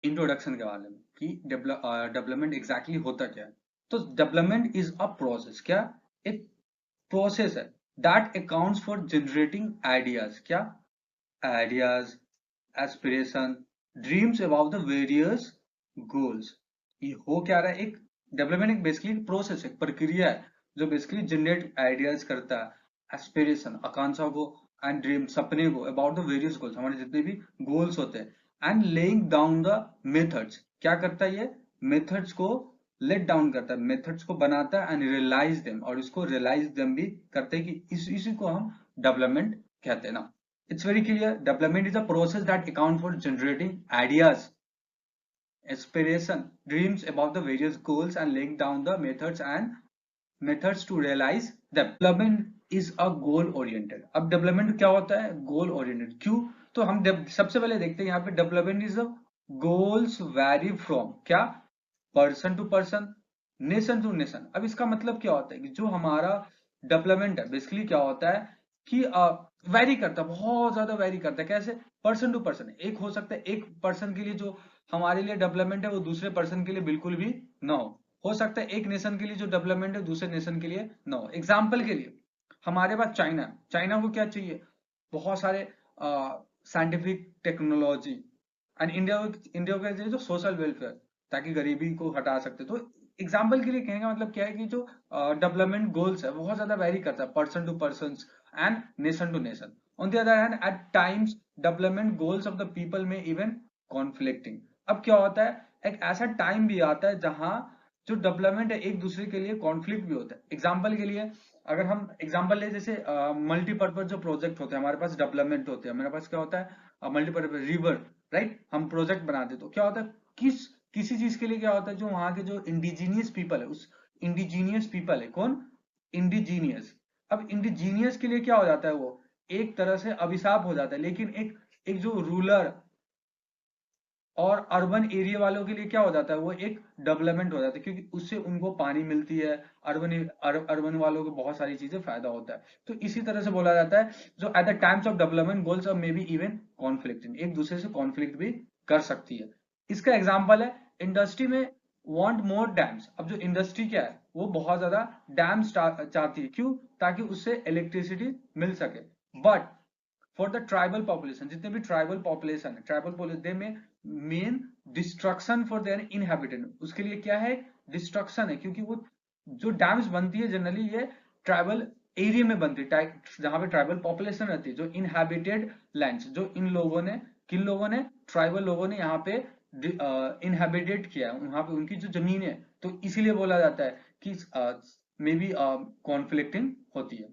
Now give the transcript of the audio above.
Introduction के बारे में कि डेवलपमेंट एग्जैक्टली होता क्या है। तो डेवलपमेंट इज अ प्रोसेस, क्या एक प्रोसेस है that accounts for generating ideas, क्या ideas, aspiration, dreams about the various goals. ये हो क्या रहा है, एक डेवलपमेंट एक बेसिकली प्रोसेस है, प्रक्रिया है जो बेसिकली जनरेट आइडियाज करता है, एस्पिरेशन आकांक्षा को, एंड ड्रीम सपने को, अबाउट द वेरियस गोल्स हमारे जितने भी गोल्स होते हैं, and laying down the methods, क्या करता है ये मेथड्स को लेट डाउन करता है, मेथड्स को बनाता है, एंड रियलाइज देम, और इसको रियलाइज देम भी करते हैं कि इसी को हम डेवलपमेंट कहते हैं ना। It's very clear. Development is a process that accounts for generating ideas, aspiration, dreams about the various goals and laying down the methods to realize them. Development is a goal oriented. अब development क्या होता है? Goal oriented. क्यों? तो हम सबसे पहले देखते हैं यहाँ पे development is a goals vary from, क्या person to person, nation to nation. अब इसका मतलब क्या होता है कि जो हमारा डेवलपमेंट है बेसिकली क्या होता है कि वैरी करता है, बहुत ज्यादा वैरी करता है। कैसे? Person to person. एक हो सकता है एक पर्सन के लिए जो हमारे लिए डेवलपमेंट है वो दूसरे पर्सन के लिए बिल्कुल भी ना हो सकता है एक नेशन के लिए जो डेवलपमेंट है दूसरे नेशन के लिए ना हो। एग्जाम्पल के लिए हमारे पास चाइना, चाइना को क्या चाहिए, बहुत सारे साइंटिफिक टेक्नोलॉजी, एंड इंडिया को चाहिए जो सोशल वेलफेयर, ताकि गरीबी को हटा सकते। तो एग्जाम्पल के लिए कहने का मतलब क्या है कि जो डेवलपमेंट गोल्स है बहुत ज्यादा वेरी करता है person to person and nation to nation. On the other hand at times development goals of the people में इवन कॉन्फ्लिक्टिंग। अब क्या होता है, एक ऐसा टाइम भी आता है जहां जो डेवलपमेंट है एक दूसरे के लिए कॉन्फ्लिक्ट भी होता है। एग्जाम्पल के लिए अगर हम एग्जाम्पल ले, जैसे मल्टीपर्पज जो प्रोजेक्ट होते हैं हमारे पास, डेवलपमेंट होते हैं हमारे पास, क्या होता है मल्टीपर्पज रिवर, राइट, हम प्रोजेक्ट बनाते तो क्या होता है किसी चीज के लिए क्या होता है, जो वहां के जो इंडिजीनियस पीपल है, उस इंडिजीनियस पीपल है कौन, इंडिजीनियस। अब इंडिजीनियस के लिए क्या हो जाता है, वो एक तरह से अभिशाप हो जाता है। लेकिन एक एक जो रूरल और अर्बन एरिया वालों के लिए क्या हो जाता है, वो एक डेवलपमेंट हो जाता है, क्योंकि उससे उनको पानी मिलती है। अर्बन वालों को बहुत सारी चीजें फायदा होता है। तो इसी तरह से बोला जाता है जो at the times of development goals और मे बी इवन कॉन्फ्लिक्ट, एक दूसरे से कॉन्फ्लिक्ट भी कर सकती है। इसका एग्जाम्पल है इंडस्ट्री में वांट मोर डैम्स। अब जो इंडस्ट्री क्या है वो बहुत ज्यादा डैम्स चाहती है, क्यों, ताकि उससे इलेक्ट्रिसिटी मिल सके। But for the tribal population, जितने भी ट्राइबल पॉपुलेशन है, ट्राइबल पॉपुलेशन में main destruction for their inhabitant, उसके लिए क्या है, डिस्ट्रक्शन है। क्योंकि वो जो डैम्स बनती है जनरली ये ट्राइबल एरिया में बनती है, जहां पे ट्राइबल पॉपुलेशन रहती है, जो इनहेबिटेड लैंड्स, जो इन लोगों ने, किन लोगों ने, ट्राइबल लोगों ने यहाँ पे इनहेबिटेड किया है, वहां पे उनकी जो जमीन है। तो इसीलिए बोला जाता है कि मे बी कॉन्फ्लिक्टिंग होती है।